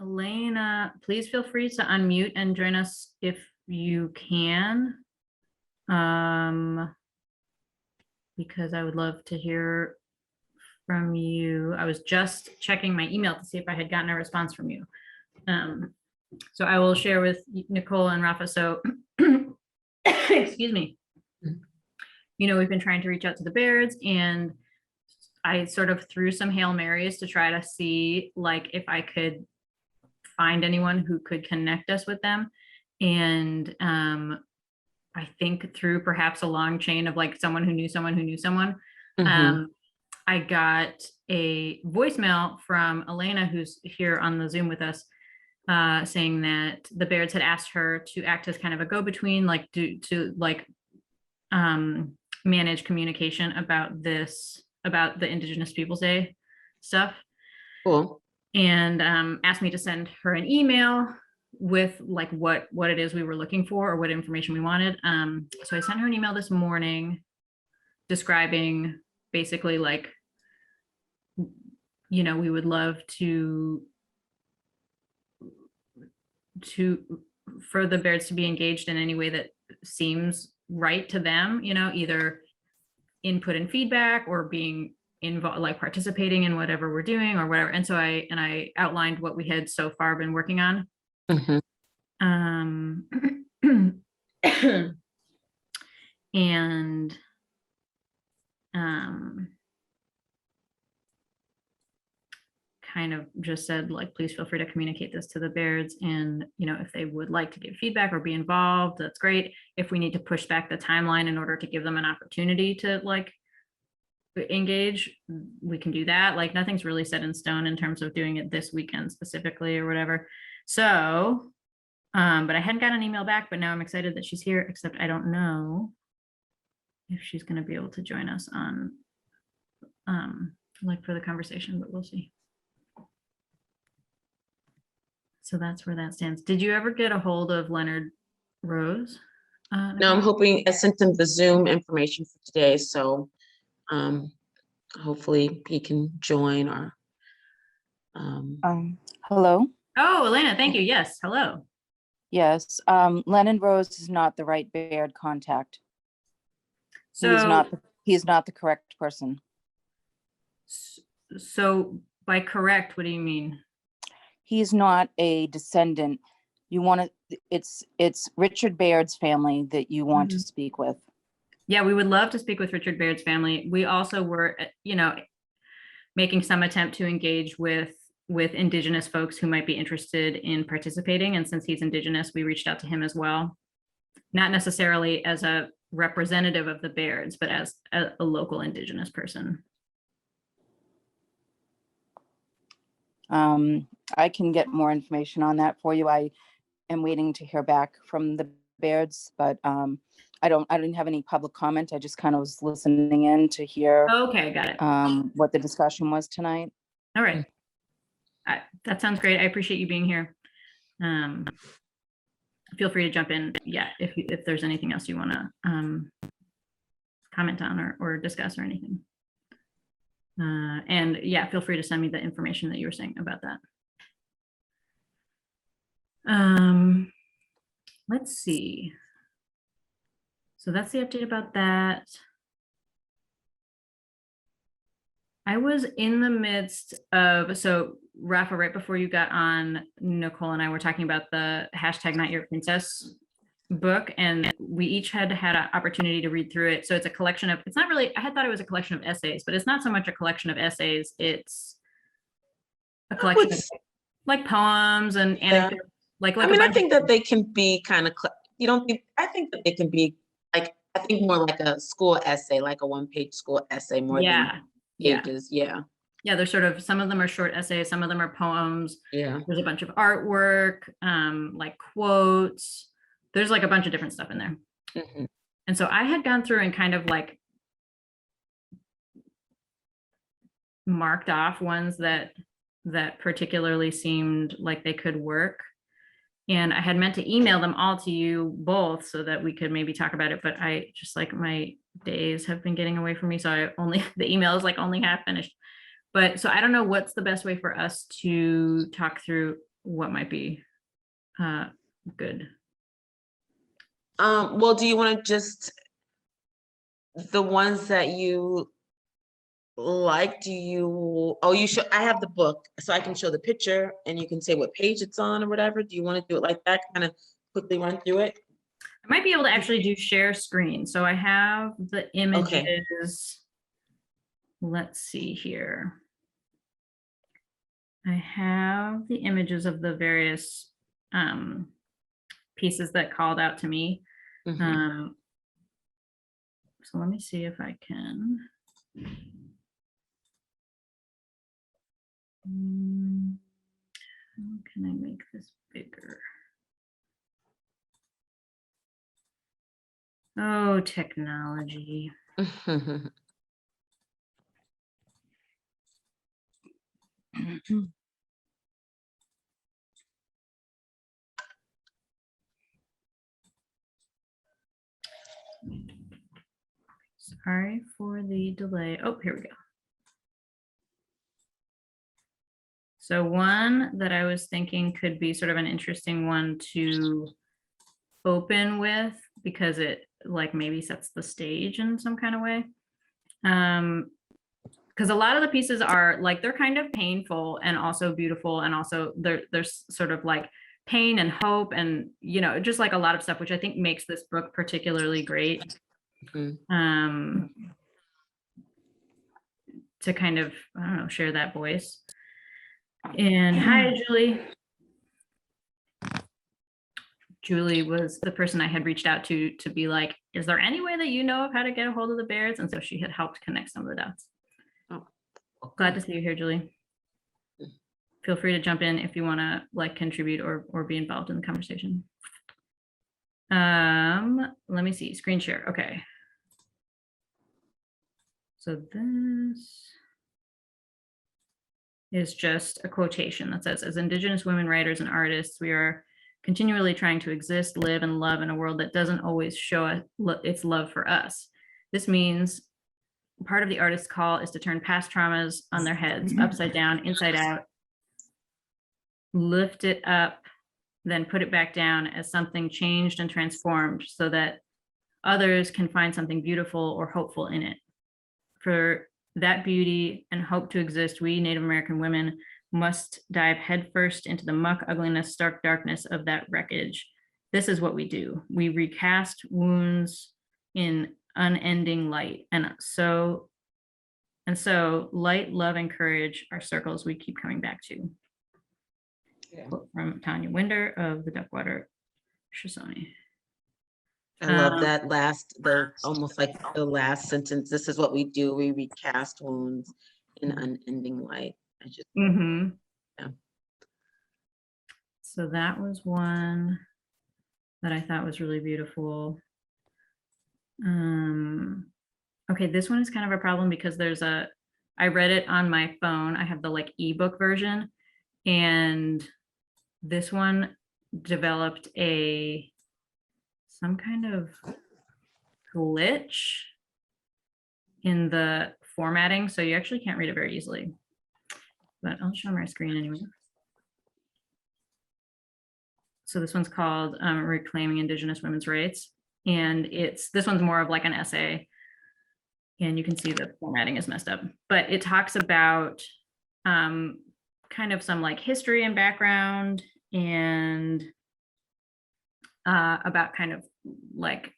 Elena, please feel free to unmute and join us if you can. Because I would love to hear from you. I was just checking my email to see if I had gotten a response from you. So I will share with Nicole and Rafa. So, excuse me. You know, we've been trying to reach out to the Bairds, and I sort of threw some Hail Marys to try to see like if I could find anyone who could connect us with them. And I think through perhaps a long chain of like someone who knew someone who knew someone, I got a voicemail from Elena, who's here on the Zoom with us, saying that the Bairds had asked her to act as kind of a go-between, like to manage communication about this, about the Indigenous Peoples Day stuff. Cool. And asked me to send her an email with like what it is we were looking for or what information we wanted. So I sent her an email this morning describing basically like, you know, we would love for the Bairds to be engaged in any way that seems right to them, you know, either input and feedback or being involved, like participating in whatever we're doing or whatever. And so I outlined what we had so far been working on. And kind of just said like, please feel free to communicate this to the Bairds, and you know, if they would like to give feedback or be involved, that's great. If we need to push back the timeline in order to give them an opportunity to like engage, we can do that. Like nothing's really set in stone in terms of doing it this weekend specifically or whatever. So but I hadn't got an email back, but now I'm excited that she's here, except I don't know if she's going to be able to join us on like for the conversation, but we'll see. So that's where that stands. Did you ever get a hold of Leonard Rose? No, I'm hoping I sent him the Zoom information for today, so hopefully he can join or hello. Oh, Elena, thank you. Yes, hello. Yes, Lennon Rose is not the right Baird contact. So he's not the correct person. So by correct, what do you mean? He's not a descendant. You want to, it's Richard Baird's family that you want to speak with. Yeah, we would love to speak with Richard Baird's family. We also were, you know, making some attempt to engage with Indigenous folks who might be interested in participating. And since he's Indigenous, we reached out to him as well. Not necessarily as a representative of the Bairds, but as a local Indigenous person. I can get more information on that for you. I am waiting to hear back from the Bairds, but I didn't have any public comment. I just kind of was listening in to hear. Okay, got it. What the discussion was tonight. All right. That sounds great. I appreciate you being here. Feel free to jump in. Yeah, if there's anything else you want to comment on or discuss or anything. And yeah, feel free to send me the information that you were saying about that. Let's see. So that's the update about that. I was in the midst of, so Rafa, right before you got on, Nicole and I were talking about the hashtag Not Your Princess book, and we each had an opportunity to read through it. So it's a collection of, it's not really, I had thought it was a collection of essays, but it's not so much a collection of essays. It's a collection of like poems and anecdotes. Like I mean, I think that they can be kind of, I think that they can be like, I think more like a school essay, like a one-page school essay more than pages. Yeah. They're sort of, some of them are short essays, some of them are poems. Yeah. There's a bunch of artwork, like quotes. There's like a bunch of different stuff in there. And so I had gone through and kind of like marked off ones that particularly seemed like they could work. And I had meant to email them all to you both so that we could maybe talk about it, but I just like my days have been getting away from me. So the email is like only half finished. But so I don't know what's the best way for us to talk through what might be good. Well, do you want to just, the ones that you like, you show, I have the book, so I can show the picture and you can say what page it's on or whatever. Do you want to do it like that? Kind of quickly run through it? I might be able to actually do share screen. So I have the images. Let's see here. I have the images of the various pieces that called out to me. Mhm. So let me see if I can. How can I make this bigger? Oh, technology. Sorry for the delay. Oh, here we go. So one that I was thinking could be sort of an interesting one to open with, because it like maybe sets the stage in some kind of way. Because a lot of the pieces are like, they're kind of painful and also beautiful, and also there's sort of like pain and hope and, you know, just like a lot of stuff, which I think makes this book particularly great. To kind of, I don't know, share that voice. And hi, Julie. Julie was the person I had reached out to be like, is there any way that you know of how to get a hold of the Bears? And so she had helped connect some of the dots. Oh. Glad to see you here, Julie. Feel free to jump in if you want to like contribute or be involved in the conversation. Let me see, screen share. Okay. So this is just a quotation that says, as Indigenous women writers and artists, we are continually trying to exist, live, and love in a world that doesn't always show its love for us. This means part of the artist's call is to turn past traumas on their heads, upside down, inside out, lift it up, then put it back down as something changed and transformed so that others can find something beautiful or hopeful in it. For that beauty and hope to exist, we Native American women must dive headfirst into the muck, ugliness, stark darkness of that wreckage. This is what we do. We recast wounds in unending light. And so light, love, and courage are circles we keep coming back to. Yeah. Quote from Tanya Winder of the Duckwater Shoshone. I love that almost like the last sentence. This is what we do. We recast wounds in unending light. Yeah. So that was one that I thought was really beautiful. Okay, this one is kind of a problem because I read it on my phone. I have the like ebook version, and this one developed some kind of glitch in the formatting, so you actually can't read it very easily. But I'll show my screen anyway. So this one's called Reclaiming Indigenous Women's Rights. And this one's more of like an essay. And you can see the formatting is messed up. But it talks about kind of some like history and background, and about kind of like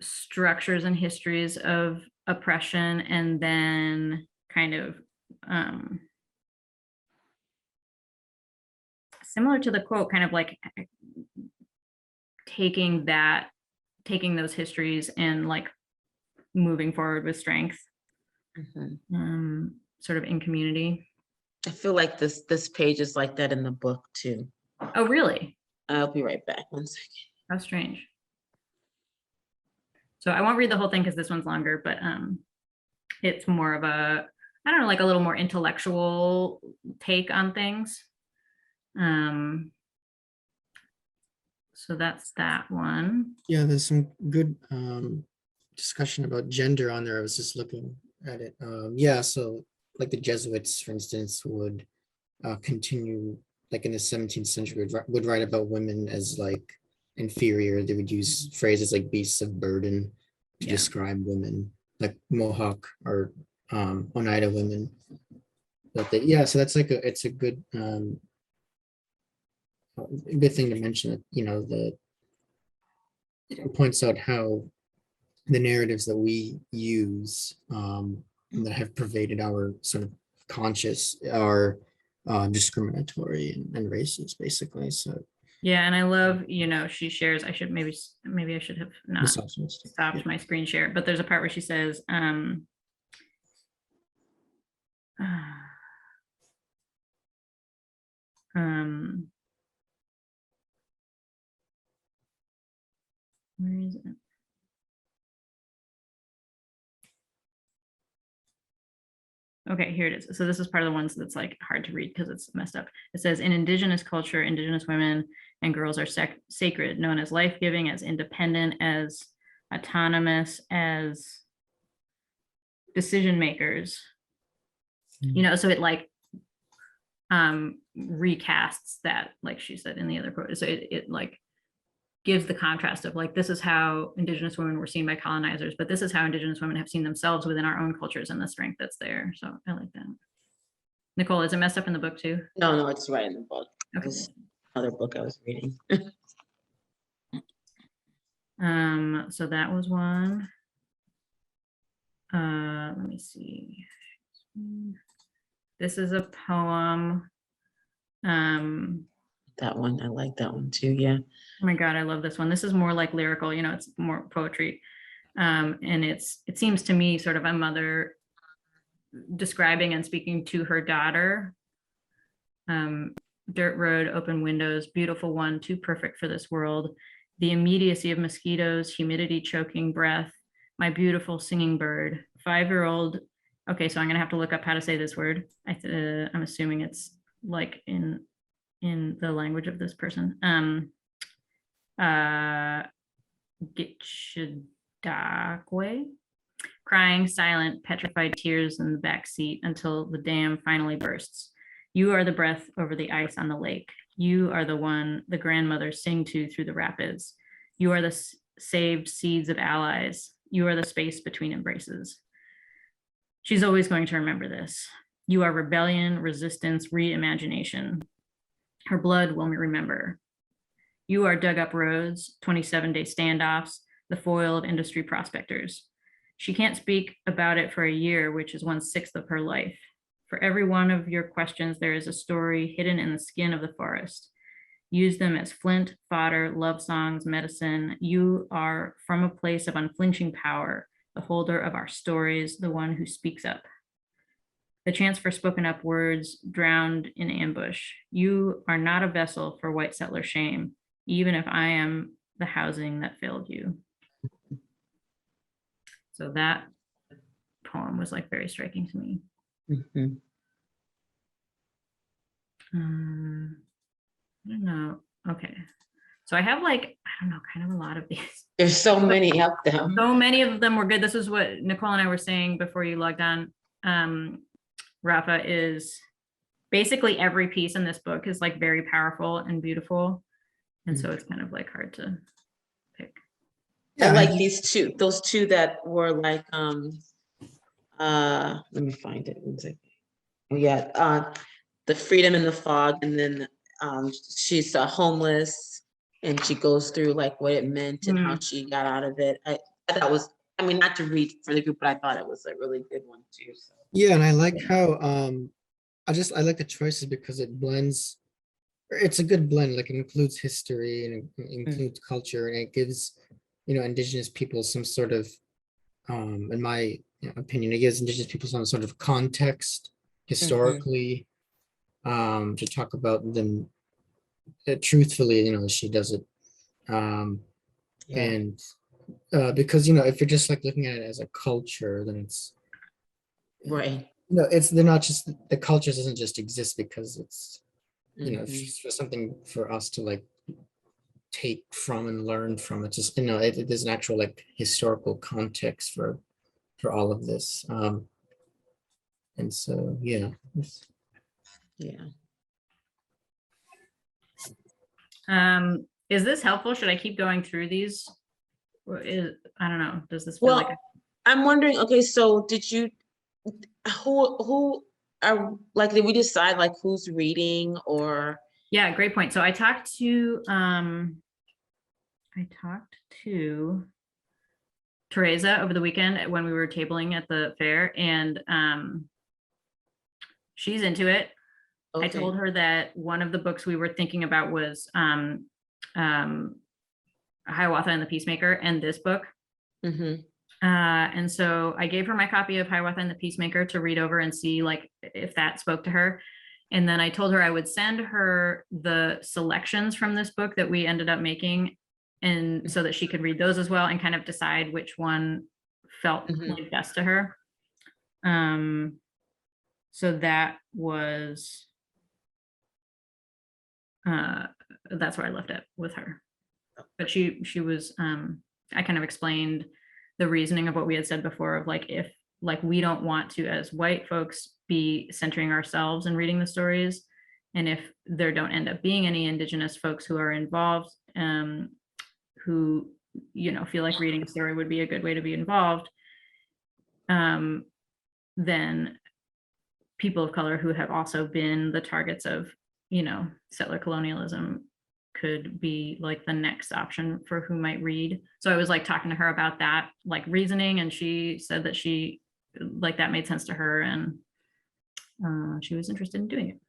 structures and histories of oppression, and then kind of similar to the quote, kind of like taking those histories and like moving forward with strength, sort of in community. I feel like this page is like that in the book too. Oh, really? I'll be right back. 1 second. How strange. So I won't read the whole thing because this one's longer, but it's more of a, I don't know, like a little more intellectual take on things. So that's that one. Yeah, there's some good discussion about gender on there. I was just looking at it. Yeah, so like the Jesuits, for instance, would continue like in the 17th century would write about women as like inferior. They would use phrases like beasts of burden to Yeah. describe women, like Mohawk or Oneida women. But yeah, so that's like it's a good good thing to mention that, the it points out how the narratives that we use that have pervaded our sort of conscious are discriminatory and racist, basically. So Yeah, and I love, she shares, maybe I should have not misogynist. stopped Yeah. my screen share, but there's a part where she says, where is it? Okay, here it is. So this is part of the ones that's like hard to read because it's messed up. It says in Indigenous culture, Indigenous women and girls are sacred, known as life-giving, as independent, as autonomous, as decision makers. So it like recasts that, like she said in the other quote. So it like gives the contrast of like, this is how Indigenous women were seen by colonizers, but this is how Indigenous women have seen themselves within our own cultures and the strength that's there. So I like that. Nicole, is it messed up in the book too? No, it's right in the book. It Okay. was another book I was reading. So that was one. Let me see. This is a poem. That one, I like that one too, yeah. Oh my God, I love this one. This is more like lyrical, it's more poetry. And it seems to me sort of a mother describing and speaking to her daughter. Dirt road, open windows, beautiful one, too perfect for this world. The immediacy of mosquitoes, humidity choking breath, my beautiful singing bird, 5-year-old. Okay, so I'm gonna have to look up how to say this word. I'm assuming it's like in the language of this person. Gitchadakwe, crying, silent, petrified tears in the back seat until the dam finally bursts. You are the breath over the ice on the lake. You are the one the grandmothers sing to through the rapids. You are the saved seeds of allies. You are the space between embraces. She's always going to remember this. You are rebellion, resistance, reimagination. Her blood will remember. You are dug up roads, 27-day standoffs, the foil of industry prospectors. She can't speak about it for a year, which is 1/6 of her life. For every one of your questions, there is a story hidden in the skin of the forest. Use them as flint, fodder, love songs, medicine. You are from a place of unflinching power, the holder of our stories, the one who speaks up. The chance for spoken up words drowned in ambush. You are not a vessel for white settler shame, even if I am the housing that failed you. So that poem was like very striking to me. Mhm. I don't know. Okay. So I have like, I don't know, kind of a lot of these. There's so many of them. So many of them were good. This is what Nicole and I were saying before you logged on. Rafa, is basically every piece in this book is like very powerful and beautiful. And so it's kind of like hard to pick. I Yeah, like those two that were like, let me find it. One second. Yeah, the freedom in the fog, and then she's homeless, and she goes through like what it meant and how she got out of it. I thought was, I mean, not to read for the group, but I thought it was a really good one too. So. Yeah, and I like how I like the choices because it blends. It's a good blend. Like it includes history and it includes culture, and it gives Indigenous people some sort of in my opinion, it gives Indigenous people some sort of context historically to talk about them truthfully. She does it, Yeah. and because if you're just like looking at it as a culture, then it's Right. they're not just the culture doesn't just exist because it's Mhm. for something for us to like take from and learn from. It's just there's an actual like historical context for all of this, and so yeah. Yeah. Is this helpful? Should I keep going through these? I don't know. Does this feel like? Well, I'm wondering, okay, so who are, like, did we decide like who's reading or? Yeah, great point. So I talked to Teresa over the weekend when we were tabling at the fair, and she's into it. I Okay. told her that one of the books we were thinking about was Hiawatha and the Peacemaker, and this book. Mhm. And so I gave her my copy of Hiawatha and the Peacemaker to read over and see like if that spoke to her. And then I told her I would send her the selections from this book that we ended up making, and so that she could read those as well and kind of decide which one felt like best to her. So that was that's where I left it with her. But she was I kind of explained the reasoning of what we had said before of like, if like we don't want to as white folks be centering ourselves and reading the stories, and if there don't end up being any Indigenous folks who are involved, who feel like reading a story would be a good way to be involved, then people of color who have also been the targets of settler colonialism could be like the next option for who might read. So I was like talking to her about that like reasoning, and she said that she like that made sense to her, and she was interested in doing it.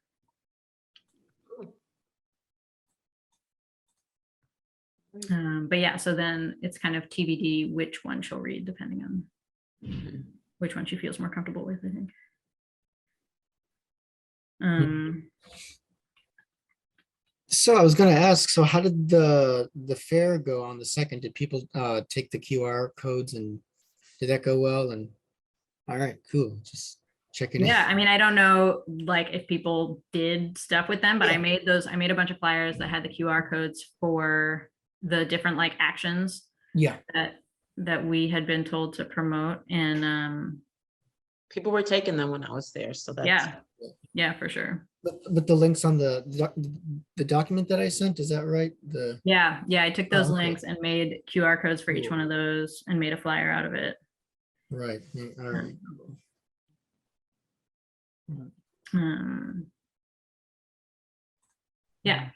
But yeah, so then it's kind of TBD which one she'll read depending on which one she feels more comfortable with, I think. So I was gonna ask, so how did the fair go on the second? Did people take the QR codes, and did that go well? And all right, cool. Just checking Yeah, in. I mean, I don't know like if people did stuff with them, but Yeah. I made a bunch of flyers that had the QR codes for the different like actions Yeah. that we had been told to promote. And People were taking them when I was there, so that's. yeah, for sure. But the links on the document that I sent, is that right? Yeah, I took those Oh, okay. links and made QR codes for each Cool. one of those and made a flyer out of it. Right. All right. Yeah.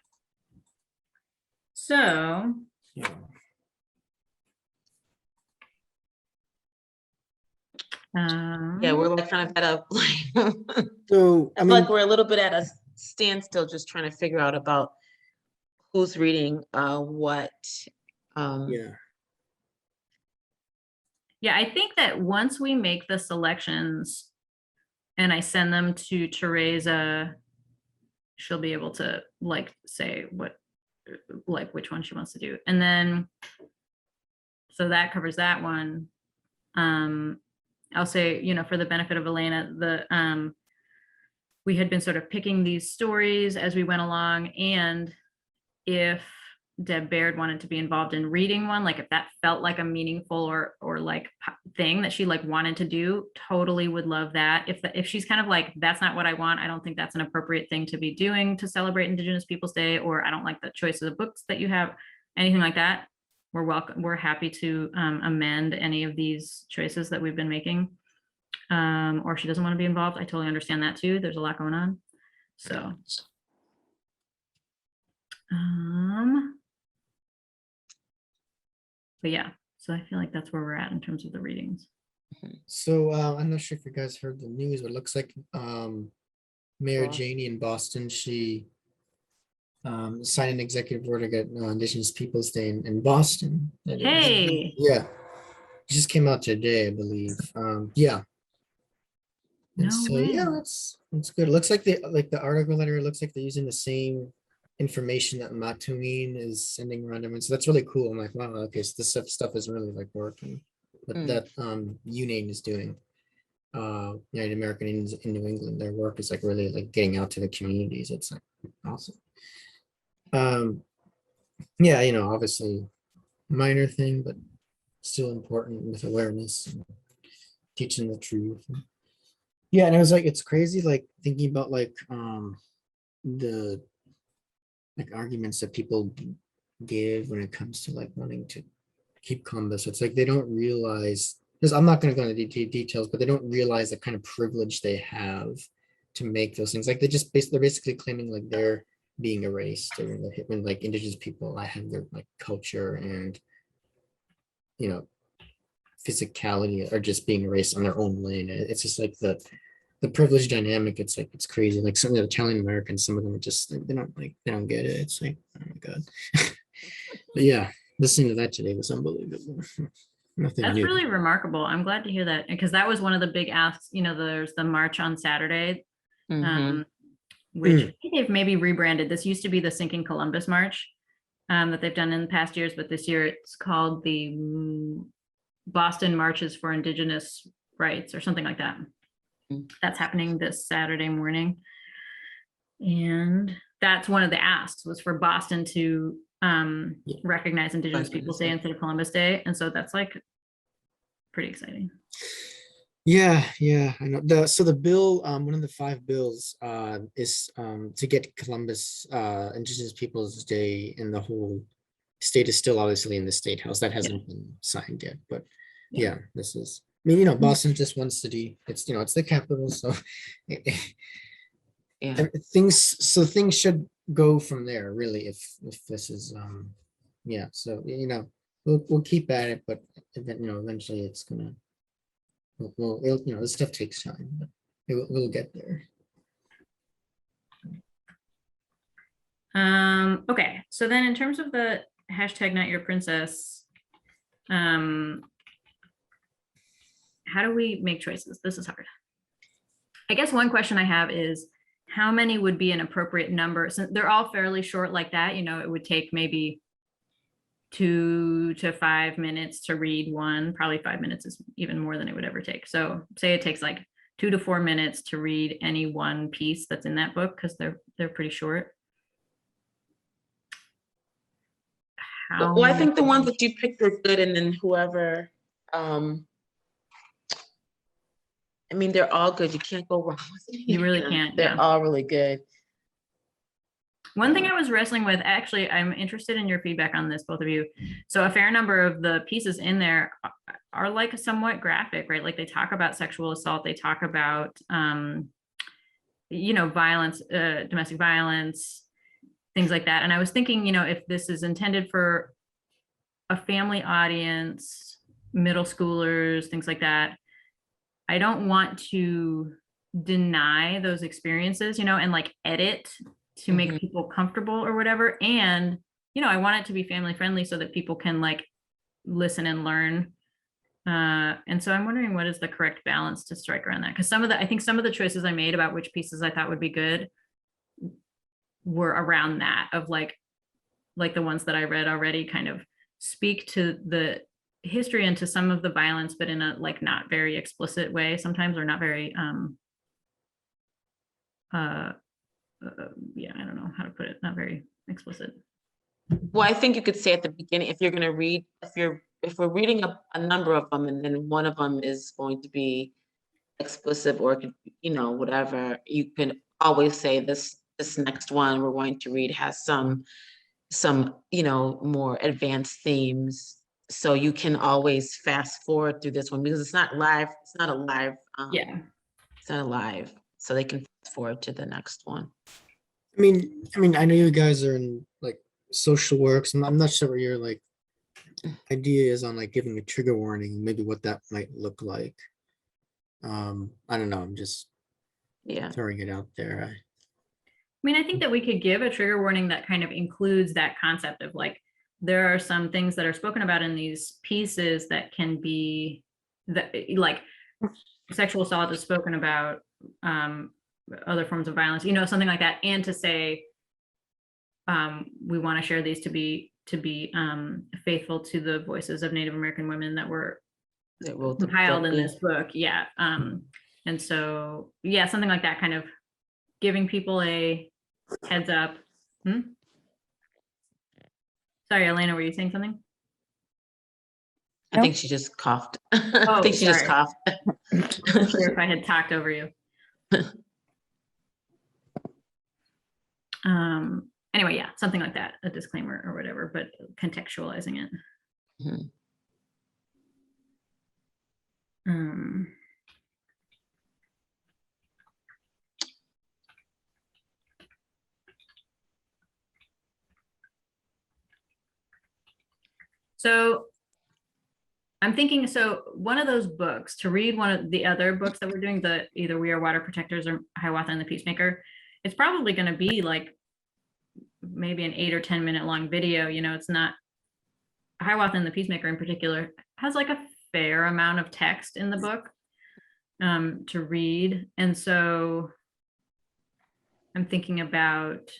So Yeah. Yeah, we're like kind of at a like, So I I feel like mean, we're a little bit at a standstill, just trying to figure out about who's reading what. yeah. yeah, I think that once we make the selections and I send them to Teresa, she'll be able to like say like which one she wants to do. And then so that covers that one. I'll say, for the benefit of Elena, we had been sort of picking these stories as we went along, and if Deb Baird wanted to be involved in reading one, like if that felt like a meaningful or like thing that she like wanted to do, totally would love that. If she's kind of like, that's not what I want, I don't think that's an appropriate thing to be doing to celebrate Indigenous Peoples Day, or I don't like the choice of the books that you have, anything like that, we're happy to amend any of these choices that we've been making. Or if she doesn't want to be involved, I totally understand that too. There's a lot going on. So but yeah, so I feel like that's where we're at in terms of the readings. So I'm not sure if you guys heard the news, but it looks like Mayor Janey in Boston, she signed an executive order to get Indigenous Peoples Day in Boston. Hey. Yeah, it just came out today, I believe. Yeah. And No so way. yeah, that's good. It looks like the article letter, it looks like they're using the same information that Matuin is sending around them. And so that's really cool. I'm like, wow, okay, so this stuff is really like working. But that UNAID is doing. United American Indians in New England, their work is like really like getting out to the communities. It's like awesome. Yeah, obviously minor thing, but still important with awareness and teaching the truth. Yeah, and it was like, it's crazy like thinking about like the like arguments that people give when it comes to like wanting to keep Columbus. It's like they don't realize, because I'm not going to go into details, but they don't realize the kind of privilege they have to make those things. Like they're basically claiming like they're being erased, or when like Indigenous people, I have their like culture and physicality are just being erased on their own land. It's just like the privilege dynamic. It's like it's crazy. Like some of the Italian Americans, some of them are just like, they don't get it. It's like, oh my god. But yeah, listening to that today was unbelievable. Nothing That's new. really remarkable. I'm glad to hear that, because that was one of the big asks. There's the march on Saturday, Mhm. which I think they've maybe rebranded. This used to be the Sinking Columbus March that they've done in the past years, but this year it's called the Boston Marches for Indigenous Rights or something like that. That's happening this Saturday morning. And that's one of the asks, was for Boston to recognize Indigenous Peoples Day instead of Columbus Day. And so that's like pretty exciting. Yeah, I know. So the bill, one of the 5 bills, is to get Columbus Indigenous Peoples Day in the whole state is still obviously in the State House. That hasn't been signed yet, but yeah, this is. I mean, Boston's just one city. It's it's the capital, so Yeah. things should go from there, really. If this is yeah, so we'll keep at it, but eventually it's gonna. This stuff takes time, but we'll get there. Okay, so then in terms of the hashtag Not Your Princess, how do we make choices? This is hard. I guess one question I have is, how many would be an appropriate number? So they're all fairly short like that. It would take maybe 2 to 5 minutes to read one. Probably 5 minutes is even more than it would ever take. So say it takes like 2 to 4 minutes to read any one piece that's in that book, because they're pretty short. Well, I think the ones that you picked are good, and then whoever, I mean, they're all good. You can't go wrong with any You of really them. can't, They're yeah. all really good. One thing I was wrestling with, actually, I'm interested in your feedback on this, both of you. So a fair number of the pieces in there are like somewhat graphic, right? Like they talk about sexual assault, they talk about, violence, domestic violence, things like that. And I was thinking, if this is intended for a family audience, middle schoolers, things like that, I don't want to deny those experiences, and like edit to make people comfortable or whatever. And, I want it to be family friendly so that people can like listen and learn. And so I'm wondering, what is the correct balance to strike around that? Because I think some of the choices I made about which pieces I thought would be good were around that, of like the ones that I read already kind of speak to the history and to some of the violence, but in a like not very explicit way sometimes, or not very yeah, I don't know how to put it, not very explicit. Well, I think you could say at the beginning, if you're going to read, if we're reading a number of them, and then one of them is going to be explicit, or whatever, you can always say this next one we're going to read has some more advanced themes, so you can always fast forward through this one, because it's not live. It's not a live. Yeah. It's not a live, so they can fast forward to the next one. I mean, I know you guys are in like social works. I'm not sure what your like idea is on like giving a trigger warning, maybe what that might look like. I don't know. I'm just throwing it out there. I think that we could give a trigger warning that kind of includes that concept of like, there are some things that are spoken about in these pieces that can be that, like sexual assault is spoken about, other forms of violence, something like that. And to say, we want to share these to be faithful to the voices of Native American women that were compiled in this book. Yeah. And so, yeah, something like that, kind of giving people a heads up. Sorry, Elena, were you saying something? I think she just coughed. I think she just coughed. I'm not sure if I had talked over you. Anyway, yeah, something like that, a disclaimer or whatever, but contextualizing it. Mhm. Um, So I'm thinking, so one of those books, to read one of the other books that we're doing, the either We Are Water Protectors or Hiawatha and the Peacemaker, it's probably going to be like maybe an 8 or 10 minute long video. You know, it's not, Hiawatha and the Peacemaker in particular has like a fair amount of text in the book to read. And so I'm thinking about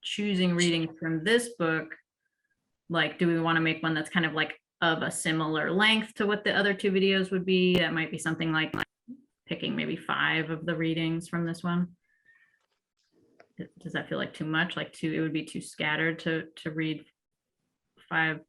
choosing reading from this book. Like, do we want to make one that's kind of like of a similar length to what the other two videos would be? That might be something like picking maybe 5 of the readings from this one. Does that feel like too much? Like it would be too scattered to read 5.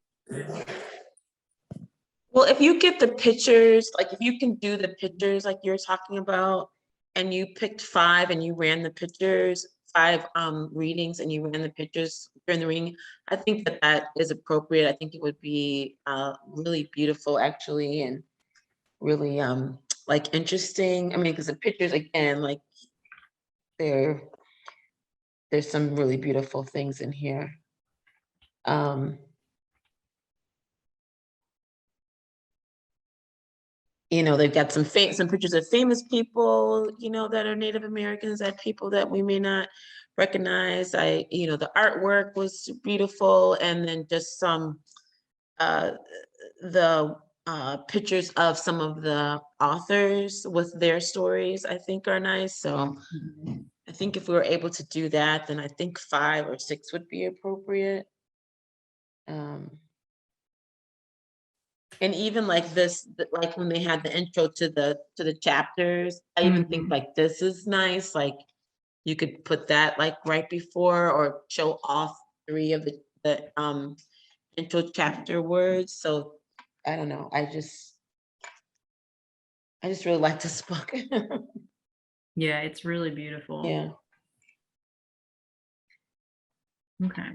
Well, if you get the pictures, like if you can do the pictures like you're talking about, and you picked 5 and you ran the pictures, 5 readings and you ran the pictures during the reading, I think that that is appropriate. I think it would be really beautiful actually, and really like interesting. I mean, because the pictures again, like there's some really beautiful things in here. You know, they've got some pictures of famous people, you know, that are Native Americans, that people that we may not recognize. You know, the artwork was beautiful, and then just some the pictures of some of the authors with their stories, I think are nice. So I think if we were able to do that, then I think 5 or 6 would be appropriate. And even like this, like when they had the intro to the chapters, I even think like this is nice. Like you could put that like right before, or show off 3 of the intro chapter words. So I don't know. I just really like this book. Yeah, it's really beautiful. Yeah. Okay.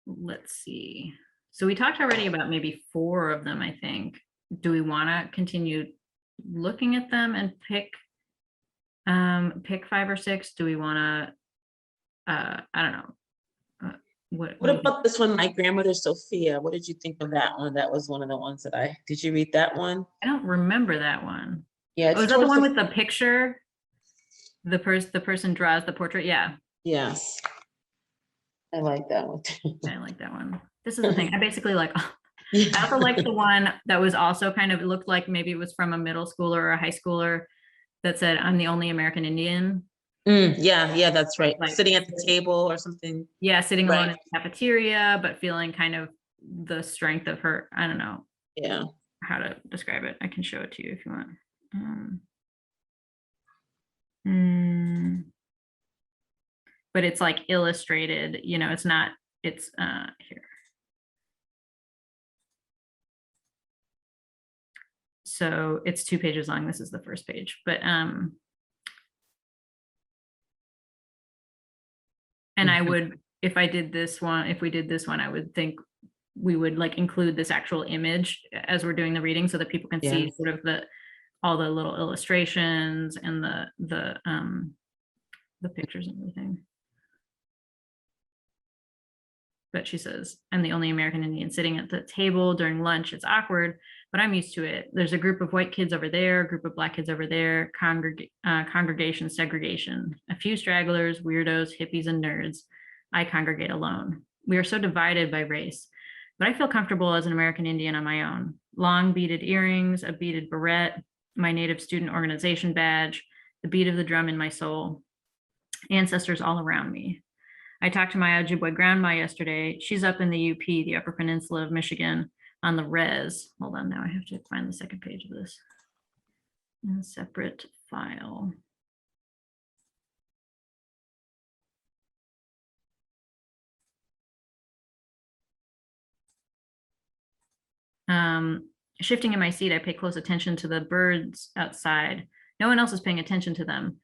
Let's see. So we talked already about maybe 4 of them, I think. Do we want to continue looking at them and pick 5 or 6? Do we want to I don't know. What What about this one, My Grandmother Sophia? What did you think of that one? That was one of the ones that did you read that one? I don't remember that one. Yeah. Oh, is that the one with the picture? The person draws the portrait? Yeah. Yes. I like that one too. I like that one. This is the thing. I basically like, I Yeah. also like the one that was also kind of, it looked like maybe it was from a middle schooler or a high schooler that said, "I'm the only American Indian." Yeah, that's right. Like, sitting at the table or something. Yeah, sitting alone Right. in the cafeteria, but feeling kind of the strength of her. I don't know Yeah. how to describe it. I can show it to you if you want. But it's like illustrated, you know, it's not, it's here. So it's 2 pages long. This is the first page, but and I would, if we did this one, I would think we would like include this actual image as we're doing the reading so that people can see sort of all the little illustrations and the pictures and everything. But she says, "I'm the only American Indian sitting at the table during lunch. It's awkward, but I'm used to it. There's a group of white kids over there, a group of black kids over there, congregation segregation, a few stragglers, weirdos, hippies, and nerds. I congregate alone. We are so divided by race, but I feel comfortable as an American Indian on my own. Long beaded earrings, a beaded beret, my Native student organization badge, the beat of the drum in my soul, ancestors all around me. I talked to my Ojibwe grandma yesterday. She's up in the UP, the Upper Peninsula of Michigan, on the res. Hold on, now I have to find the second page of this in a separate file. Shifting in my seat, I pay close attention to the birds outside. No one else is paying attention to them.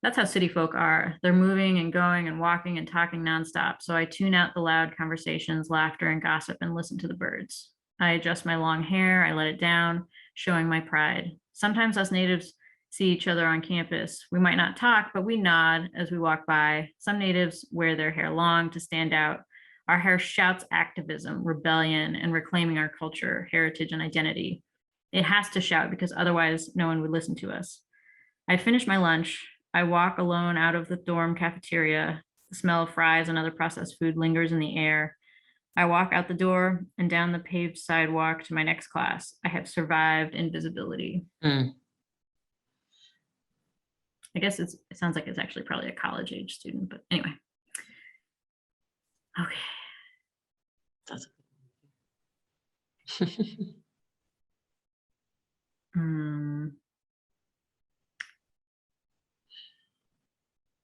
That's how city folk are. They're moving and going and walking and talking nonstop. So I tune out the loud conversations, laughter, and gossip and listen to the birds. I adjust my long hair, I let it down, showing my pride. Sometimes us natives see each other on campus. We might not talk, but we nod as we walk by. Some natives wear their hair long to stand out. Our hair shouts activism, rebellion, and reclaiming our culture, heritage, and identity. It has to shout because otherwise no one would listen to us. I finish my lunch. I walk alone out of the dorm cafeteria. The smell of fries and other processed food lingers in the air. I walk out the door and down the paved sidewalk to my next class. I have survived invisibility. Mm. I guess it sounds like it's actually probably a college age student, but anyway. Okay. That's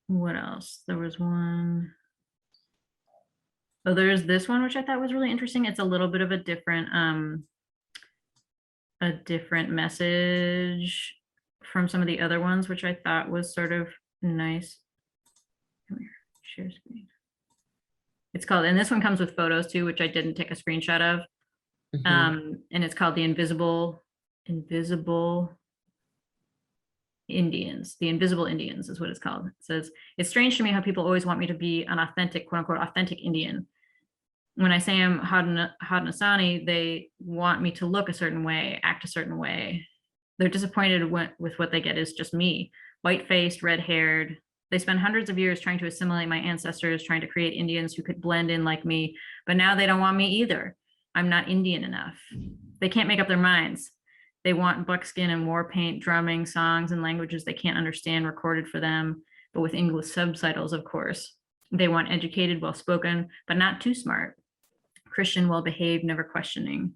What else? There was one. Oh, there's this one, which I thought was really interesting. It's a little bit of a different message from some of the other ones, which I thought was sort of nice. Come here, share screen. It's called, and this one comes with photos too, which I didn't take a screenshot of. Mhm. And it's called the Invisible Indians. The Invisible Indians is what it's called. It says, it's strange to me how people always want me to be an authentic, quote unquote, authentic Indian. When I say I'm Haudenosaunee, they want me to look a certain way, act a certain way. They're disappointed with what they get is just me, white-faced, red-haired. They spend hundreds of years trying to assimilate my ancestors, trying to create Indians who could blend in like me, but now they don't want me either. I'm not Indian enough. They can't make up their minds. They want buckskin and war paint, drumming, songs, and languages they can't understand recorded for them, but with English subtitles, of course. They want educated, well-spoken, but not too smart. Christian, well-behaved, never questioning.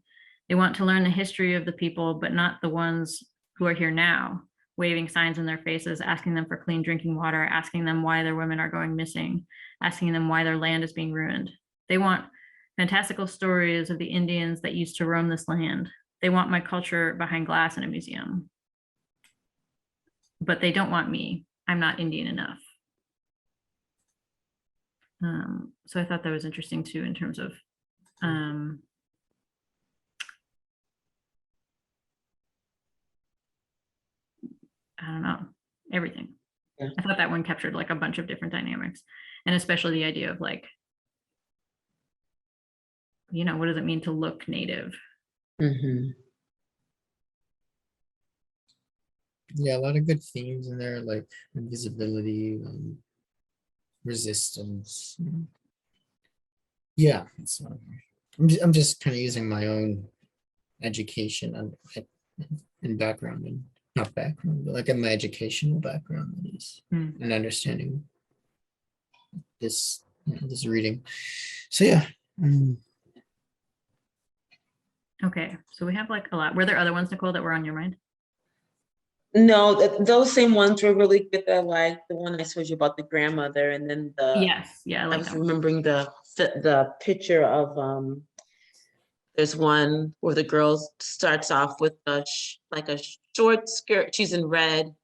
They want to learn the history of the people, but not the ones who are here now, waving signs in their faces, asking them for clean drinking water, asking them why their women are going missing, asking them why their land is being ruined. They want fantastical stories of the Indians that used to roam this land. They want my culture behind glass in a museum. But they don't want me. I'm not Indian enough. So I thought that was interesting too, in terms of I don't know, everything. Yeah. I thought that one captured like a bunch of different dynamics, and especially the idea of like, you know, what does it mean to look native? Mhm. Yeah, a lot of good themes in there, like invisibility, resistance. Yeah, I'm just kind of using my own education and background, and not background, but like in my educational background, at least, and understanding this this reading. So yeah. Okay, so we have like a lot. Were there other ones, Nicole, that were on your mind? No, those same ones were really good. I like the one I told you about the grandmother, and then Yes, yeah, I I like was that one. remembering the picture of there's one where the girl starts off with like a short skirt. She's in red.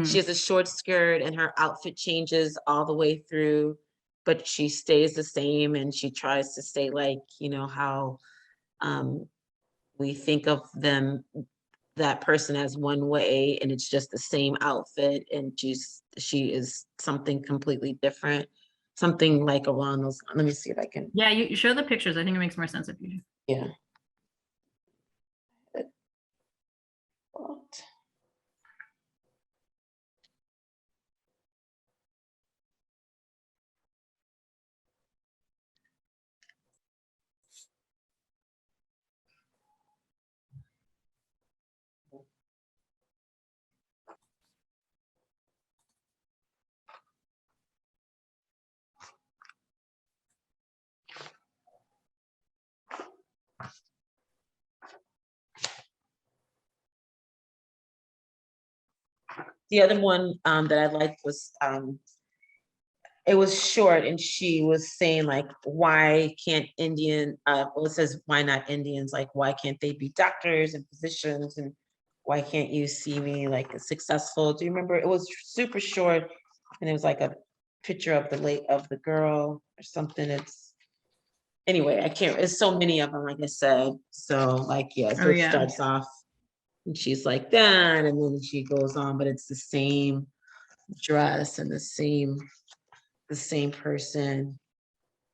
She has a short skirt and her outfit changes all the way through, but she stays the same, and she tries to stay like, you know, how we think of that person as one way, and it's just the same outfit, and she is something completely different. Something like around those. Let me see if I can. Yeah, you show the pictures. I think it makes more sense if you do. Yeah. The other one that I liked was it was short, and she was saying like, why can't well, it says why not Indians, like why can't they be doctors and physicians, and why can't you see me like successful? Do you remember? It was super short, and it was like a picture of the girl or something. It's anyway, I can't. It's so many of them, like I said. So like yeah, so Oh, it yeah. starts off, and she's like that, and then she goes on, but it's the same dress and the same person.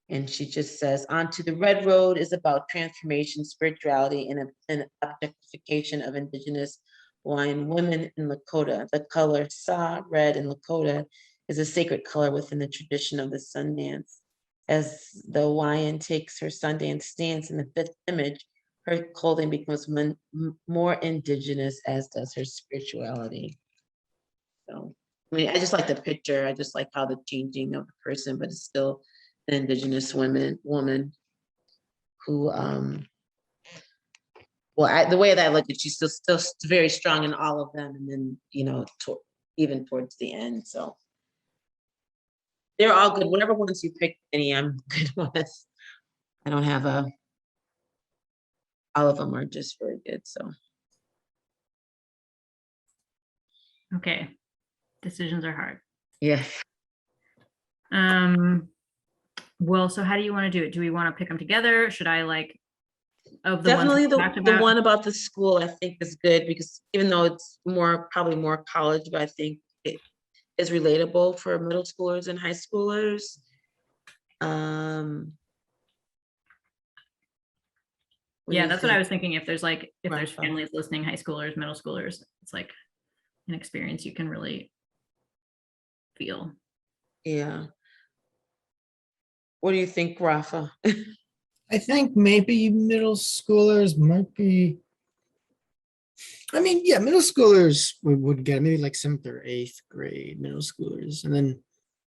And she just says, "Onto the Red Road" is about transformation, spirituality, and an objectification of Indigenous Hawaiian women in Lakota. The color Sa, red in Lakota, is a sacred color within the tradition of the Sundance. As the Hawaiian takes her Sundance stance in the fifth image, her clothing becomes more Indigenous, as does her spirituality. So, I mean, I just like the picture. I just like how the changing of the person, but it's still an Indigenous woman who, well, the way that I look at, she's still very strong in all of them, and then even towards the end. So they're all good. Whatever ones you pick, any I'm good with. I don't have all of them are just very good. So Okay. Decisions are hard. yes, Well, so how do you want to do it? Do we want to pick them together? Should I like of the definitely ones we talked the about? one about the school I think is good, because even though it's probably more college, but I think it is relatable for middle schoolers and high schoolers. What do Yeah, you that's what I think, was thinking. If there's Rafa? families listening, high schoolers, middle schoolers, it's like an experience you can really feel. Yeah. What do you think, Rafa? I think maybe middle schoolers might be. I mean, yeah, middle schoolers would get maybe like 7th or 8th grade middle schoolers, and then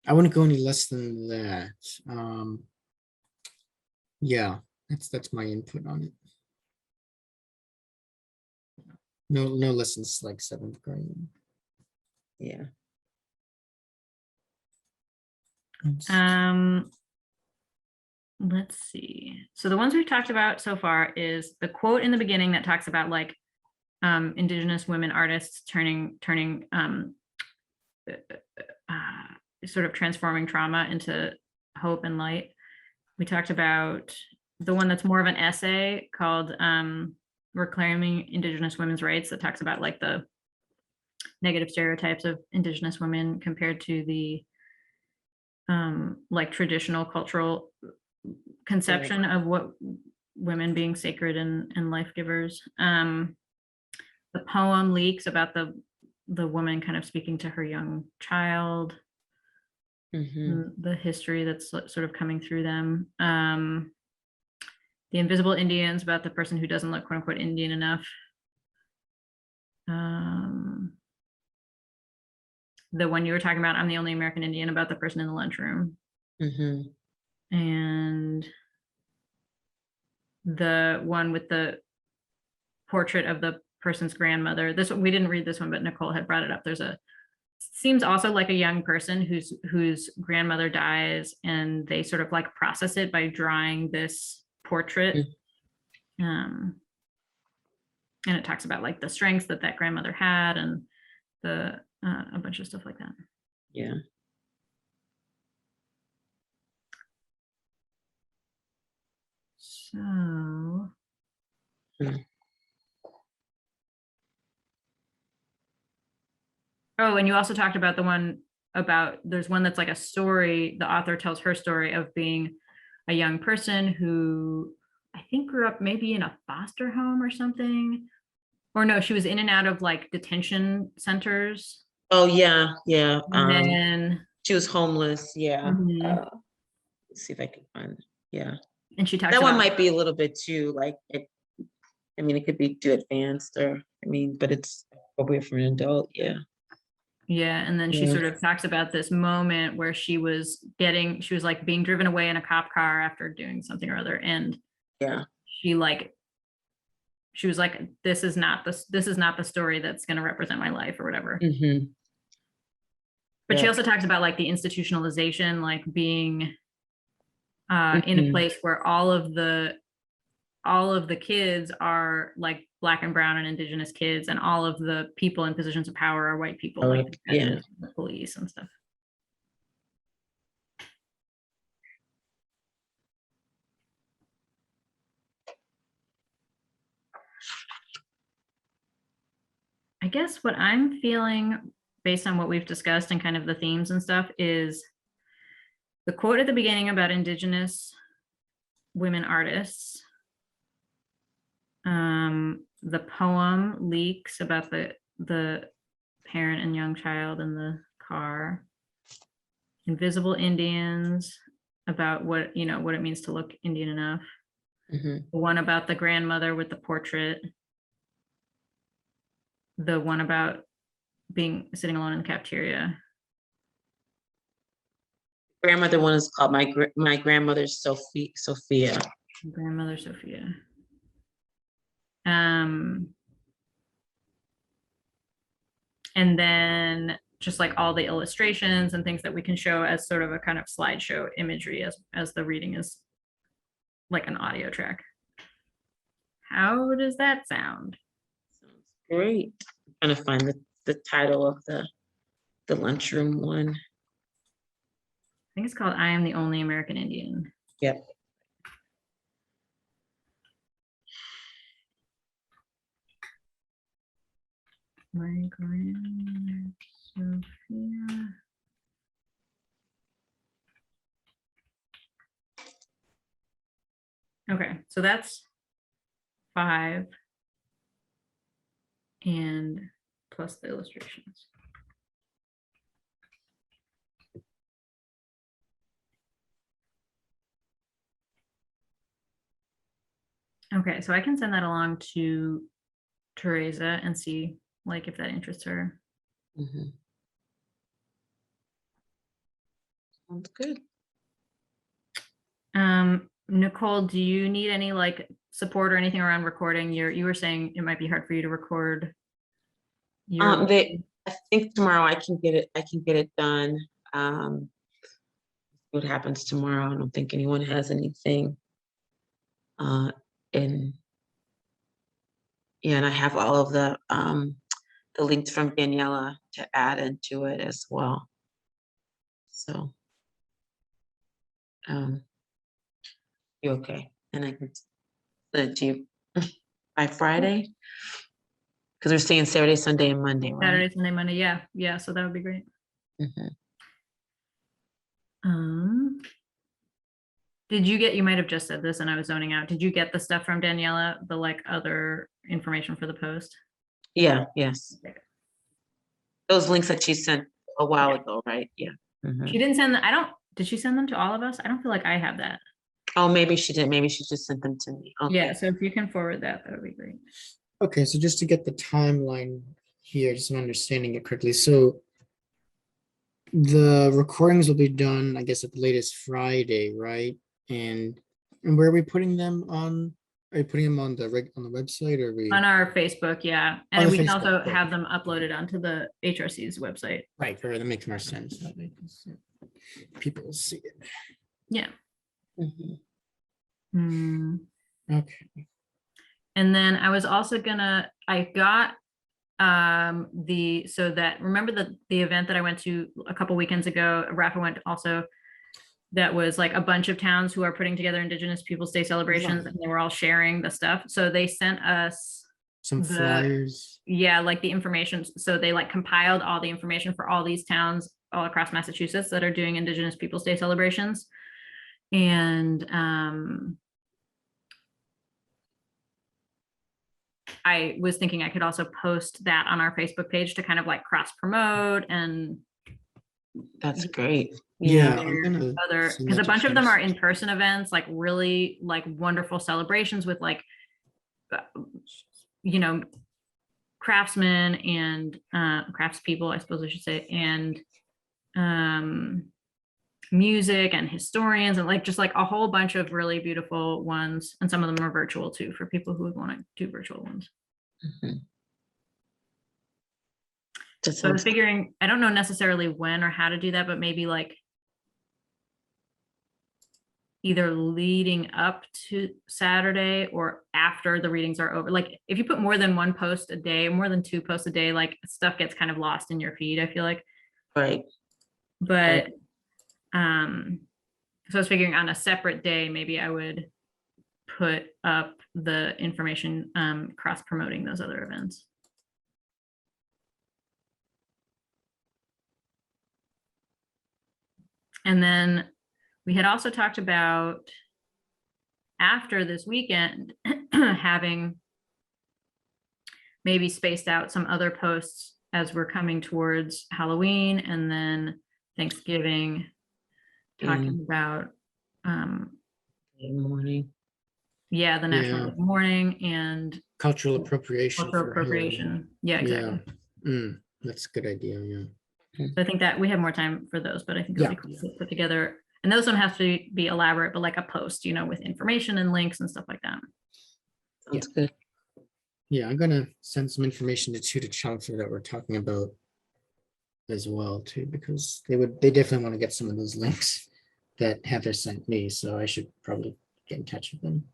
I wouldn't go any less than that. Yeah, that's my input on it. No lessons like 7th grade. Yeah. Let's see. So the ones we've talked about so far is the quote in the beginning that talks about like Indigenous women artists turning sort of transforming trauma into hope and light. We talked about the one that's more of an essay called Reclaiming Indigenous Women's Rights, that talks about like the negative stereotypes of Indigenous women compared to the like traditional cultural conception of what women being sacred and life givers. The poem Leaks, about the woman kind of speaking to her young child. The history that's sort of coming through them. The Invisible Indians, about the person who doesn't look quote unquote Indian enough. The one you were talking about, I'm the Only American Indian, about the person in the lunchroom. And the one with the portrait of the person's grandmother. This one, we didn't read this one, but Nicole had brought it up. Seems also like a young person whose grandmother dies, and they sort of like process it by drawing this portrait. And it talks about like the strengths that grandmother had, and a bunch of stuff like that. Yeah. So oh, and you also talked about the one about, there's one that's like a story. The author tells her story of being a young person who I think grew up maybe in a foster home or something. Or no, she was in and out of like detention centers. Oh yeah, yeah. And then she was homeless. Yeah. Mhm. Let's see if I can find it. Yeah. And she talks That about one might be a little bit too like it. I mean, it could be too advanced, or but it's appropriate for an adult. Yeah. Yeah, and then she sort of talks about this moment where she was like being driven away in a cop car after doing something or other, and she was like, this is not the story that's going to represent my life or whatever. But she also talks about like the institutionalization, like being in a place where all of the kids are like Black and brown and Indigenous kids, and all of the people in positions of power are white people, like the president, the police and stuff. guess what I'm feeling based on what we've discussed and kind of the themes and stuff is the quote at the beginning about Indigenous women artists. The poem Leaks about the parent and young child in the car. Invisible Indians about what it means to look Indian enough. Mhm. The one about the grandmother with the portrait. The one about sitting alone in the cafeteria. Grandmother one is called my grandmother's Sophia. Grandmother Sophia. And then just like all the illustrations and things that we can show as sort of a kind of slideshow imagery as the reading is like an audio track. How does that sound? Sounds great. I'm trying to find the title of the lunchroom one. I think it's called I Am the Only American Indian. Yep. My grandmother Sophia. Okay, so that's 5 and plus the illustrations. Okay, so I can send that along to Teresa and see like if that interests her. Mhm. Sounds good. Nicole, do you need any like support or anything around recording? You were saying it might be hard for you to record. I think tomorrow I can get it done. What happens tomorrow? I don't think anyone has anything. And I have all of the links from Daniela to add into it as well. So, you okay? And I can send it to you by Friday? Because we're saying Saturday, Sunday, and Monday, right? Saturday, Sunday, Monday. Yeah. So that would be great. Mhm. Did you get? You might have just said this, and I was zoning out. Did you get the stuff from Daniela? The like other information for the post? Yeah. Yes. Okay. Those links that she sent a while ago, right? Yeah. Mhm. She didn't send. Did she send them to all of us? I don't feel like I have that. Oh, maybe she did. Maybe she just sent them to me. Okay. Yeah. So if you can forward that, that would be great. Okay, so just to get the timeline here, just so I'm understanding it correctly. So the recordings will be done, I guess, at the latest Friday, right? And where are we putting them on? Are you putting them on the website, or are we? On our Facebook, yeah. And On then the we can also Facebook, have them uploaded onto the HRC's website. Right, that makes more sense. That makes people see it. Yeah. Mhm. Okay. And then I was also I got remember the event that I went to a couple weekends ago, Rafa went also, that was like a bunch of towns who are putting together Indigenous Peoples Day celebrations, and they were all sharing the stuff. So they sent us Some flyers. Yeah, like the information. So they like compiled all the information for all these towns all across Massachusetts that are doing Indigenous Peoples Day celebrations. And I was thinking I could also post that on our Facebook page to kind of like cross promote and That's great. Yeah, because a bunch of them are in-person events, like really like wonderful celebrations with like craftsmen and craftspeople, I suppose I should say, and music and historians, and like just like a whole bunch of really beautiful ones. And some of them are virtual too, for people who would want to do virtual ones. Mhm. So I was figuring, I don't know necessarily when or how to do that, but maybe like either leading up to Saturday or after the readings are over. Like if you put more than one post a day, more than 2 posts a day, like stuff gets kind of lost in your feed, I feel like. Right. But so I was figuring on a separate day, maybe I would put up the information cross promoting those other events. And then we had also talked about after this weekend, having maybe spaced out some other posts as we're coming towards Halloween and then Thanksgiving, talking about, Good morning. yeah, the National Yeah. Day of Mourning and Cultural appropriation. cultural for Halloween. appropriation. Yeah, exactly. That's a good idea, yeah. So I think that we have more time for those, but I think it'll be Yeah. cool to put together. And those don't have to be elaborate, but like a post, with information and links and stuff like that. Sounds good. Yeah, I'm gonna send some information to Chelmsford that we're talking about as well too, because they definitely want to get some of those links that Heather sent me, so I should probably get in touch with them.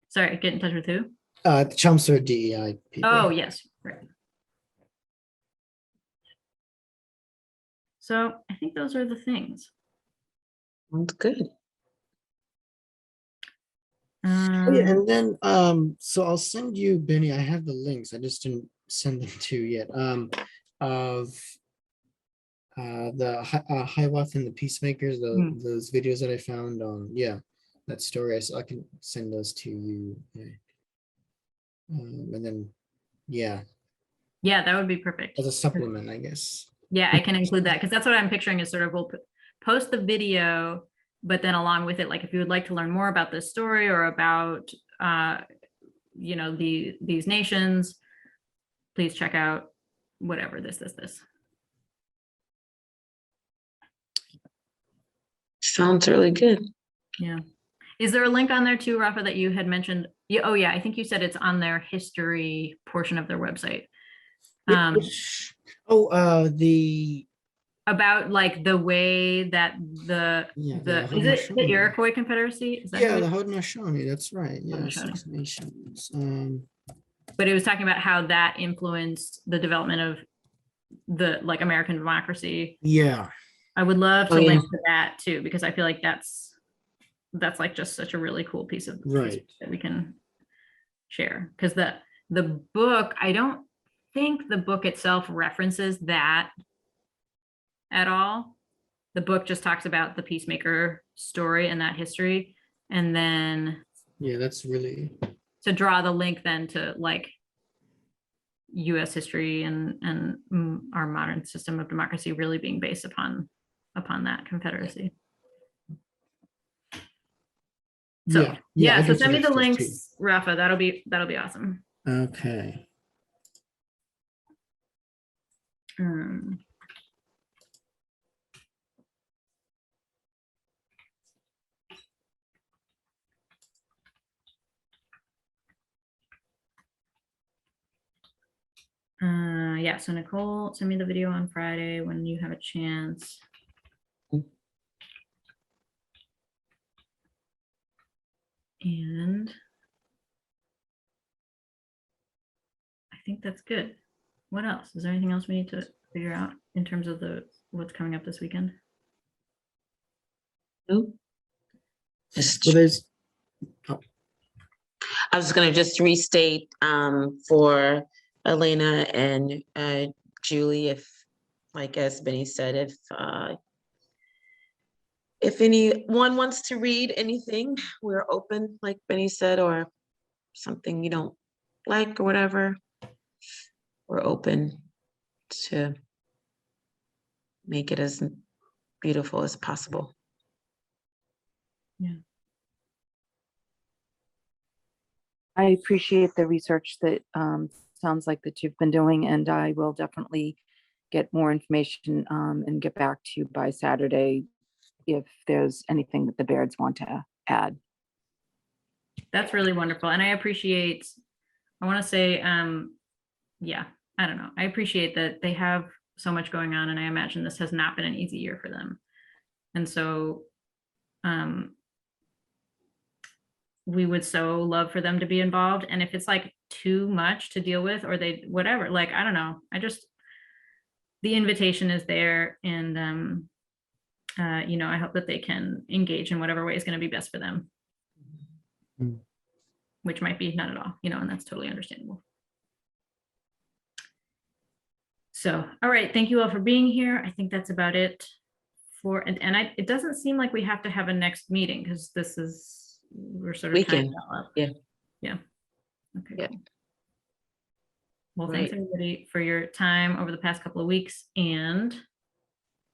Sorry, get in touch with who? The Chelmsford DEI people. Oh, yes. Right. So I think those are the things. Sounds good. Oh, yeah, and then so I'll send you, Benny. I have the links. I just didn't send them to you yet. Of the Hiawatha and the Peacemakers, those videos that I found on that story. So I can send those to you. And then yeah, that would be perfect. as a supplement, I guess. Yeah, I can include that because that's what I'm picturing is sort of we'll post the video, but then along with it, like if you would like to learn more about this story or about these nations, please check out whatever this. Sounds really good. Yeah. Is there a link on there too, Rafa, that you had mentioned? Yeah. Oh yeah, I think you said it's on their history portion of their website. The About like the way that the is it the Iroquois Confederacy? Is that the Haudenosaunee, that's right. Yeah, Haudenosaunee. 6 Nations. But it was talking about how that influenced the development of the American democracy. Yeah. I would love to link to that too, because I feel like that's like just such a really cool piece of history that we can share. Because the book, I don't think the book itself references that at all. The book just talks about the Peacemaker story and that history. And then that's really to draw the link then to US history and our modern system of democracy really being based upon that confederacy. So so send me the links, Rafa. That'll be awesome. Okay. So Nicole, send me the video on Friday when you have a chance. And I think that's good. What else? Is there anything else we need to figure out in terms of what's coming up this weekend? Nope. I was going to just restate for Elena and Julie, if, as Benny said, if anyone wants to read anything, we're open, like Benny said, or something you don't like or whatever, we're open to make it as beautiful as possible. Yeah. I appreciate the research that sounds like that you've been doing, and I will definitely get more information and get back to you by Saturday if there's anything that the Bairds want to add. That's really wonderful. And I appreciate, I want to say, I don't know. I appreciate that they have so much going on, and I imagine this has not been an easy year for them. And so we would so love for them to be involved. And if it's too much to deal with, or they, whatever, I don't know. The invitation is there, and I hope that they can engage in whatever way is going to be best for them, which might be not at all, and that's totally understandable. So, all right. Thank you all for being here. I think that's about it for, and it doesn't seem like we have to have a next meeting because we're sort of tying Weekend, it all up. yeah. Yeah. Okay. Yeah. Cool. Well, thanks Right. everybody for your time over the past couple of weeks, and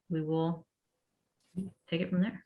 we will take it from there.